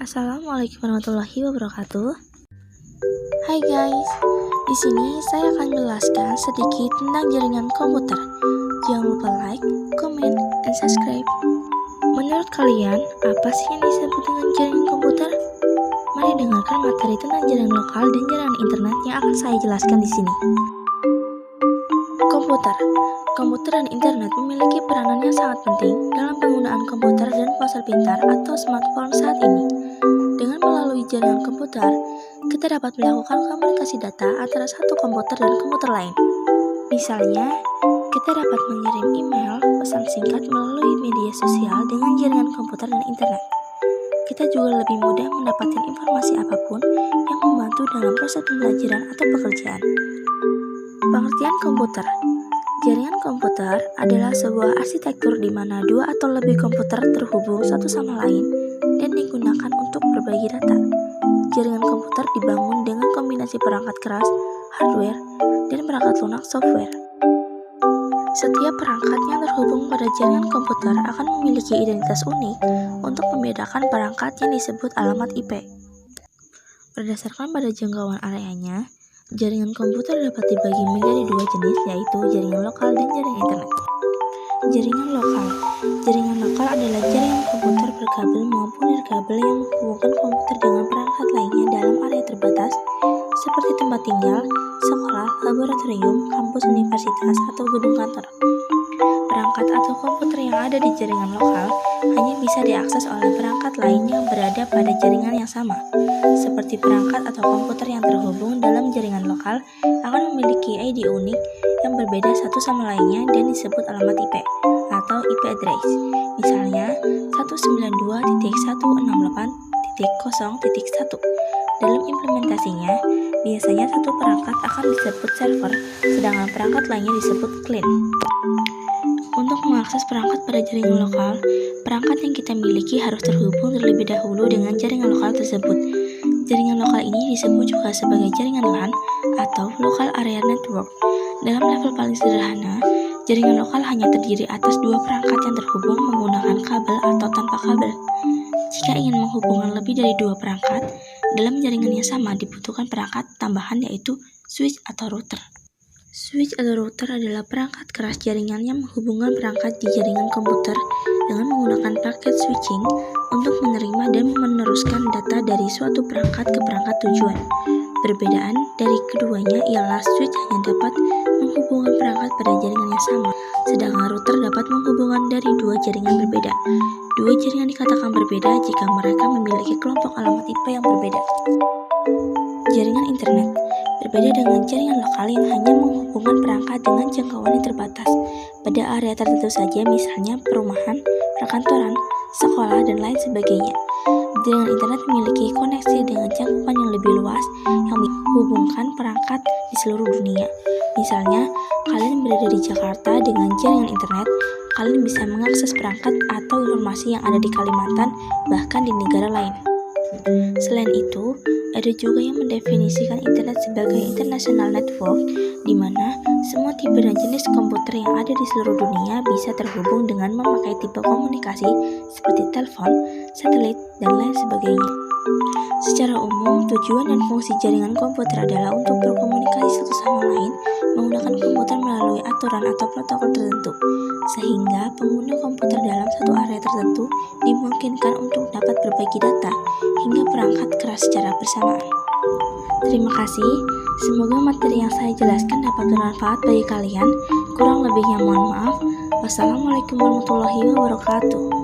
Assalamualaikum warahmatullahi wabarakatuh. Hai guys, di sini saya akan menjelaskan sedikit tentang jaringan komputer. Jangan lupa like, comment, dan subscribe. Menurut kalian, apa sih yang disebut dengan jaringan komputer? Mari dengarkan materi tentang jaringan lokal dan jaringan internet yang akan saya jelaskan di sini. Komputer dan internet memiliki peranan yang sangat penting dalam penggunaan komputer dan ponsel pintar atau smartphone saat ini. Dengan melalui jaringan komputer, kita dapat melakukan komunikasi data antara satu komputer dan komputer lain. Misalnya, kita dapat mengirim email, pesan singkat melalui media sosial dengan jaringan komputer dan internet. Kita juga lebih mudah mendapatkan informasi apapun yang membantu dalam proses pembelajaran atau pekerjaan. Pengertian komputer. Jaringan komputer adalah sebuah arsitektur di mana dua atau lebih komputer terhubung satu sama lain dan digunakan untuk berbagi data. Jaringan komputer dibangun dengan kombinasi perangkat keras, hardware, dan perangkat lunak, software. Setiap perangkat yang terhubung pada jaringan komputer akan memiliki identitas unik untuk membedakan perangkat yang disebut alamat IP. Berdasarkan pada jangkauan areanya, jaringan komputer dapat dibagi menjadi dua jenis, yaitu jaringan lokal dan jaringan internet. Jaringan lokal adalah jaringan komputer berkabel maupun nirkabel yang menghubungkan komputer dengan perangkat lainnya dalam area terbatas, seperti tempat tinggal, sekolah, laboratorium, kampus universitas, atau gedung kantor. Perangkat atau komputer yang ada di jaringan lokal hanya bisa diakses oleh perangkat lain yang berada pada jaringan yang sama, seperti perangkat atau komputer yang terhubung dalam jaringan lokal akan memiliki ID unik yang berbeda satu sama lainnya dan disebut alamat IP atau IP address. Misalnya 192.168.0.1. Dalam implementasinya, biasanya satu perangkat akan disebut server, sedangkan perangkat lainnya disebut client. Untuk mengakses perangkat pada jaringan lokal, perangkat yang kita miliki harus terhubung terlebih dahulu dengan jaringan lokal tersebut. Jaringan lokal ini disebut juga sebagai jaringan LAN atau Local Area Network. Dalam level paling sederhana, jaringan lokal hanya terdiri atas dua perangkat yang terhubung menggunakan kabel atau tanpa kabel. Jika ingin menghubungkan lebih dari dua perangkat, dalam jaringan yang sama dibutuhkan perangkat tambahan, yaitu switch atau router. Switch atau router adalah perangkat keras jaringan yang menghubungkan perangkat di jaringan komputer dengan menggunakan paket switching untuk menerima dan meneruskan data dari suatu perangkat ke perangkat tujuan. Perbedaan dari keduanya ialah switch hanya dapat menghubungkan perangkat pada jaringan yang sama, sedangkan router dapat menghubungkan dari dua jaringan berbeda. Dua jaringan dikatakan berbeda jika mereka memiliki kelompok alamat IP yang berbeda. Jaringan internet berbeda dengan jaringan lokal yang hanya menghubungkan perangkat dengan jangkauan yang terbatas pada area tertentu saja, misalnya perumahan, perkantoran, sekolah, dan lain sebagainya. Jaringan internet memiliki koneksi dengan cakupan yang lebih luas yang menghubungkan perangkat di seluruh dunia. Misalnya, kalian berada di Jakarta dengan jaringan internet, kalian bisa mengakses perangkat atau informasi yang ada di Kalimantan, bahkan di negara lain. Selain itu, ada juga yang mendefinisikan internet sebagai international network, di mana semua tipe dan jenis komputer yang ada di seluruh dunia bisa terhubung dengan memakai tipe komunikasi seperti telepon, satelit, dan lain sebagainya. Secara umum, tujuan dan fungsi jaringan komputer adalah untuk berkomunikasi satu sama lain menggunakan komputer melalui aturan atau protokol tertentu, sehingga pengguna komputer dalam satu area tertentu dimungkinkan untuk dapat berbagi data hingga perangkat keras secara bersamaan. Terima kasih, semoga materi yang saya jelaskan dapat bermanfaat bagi kalian. Kurang lebihnya mohon maaf. Wassalamualaikum warahmatullahi wabarakatuh.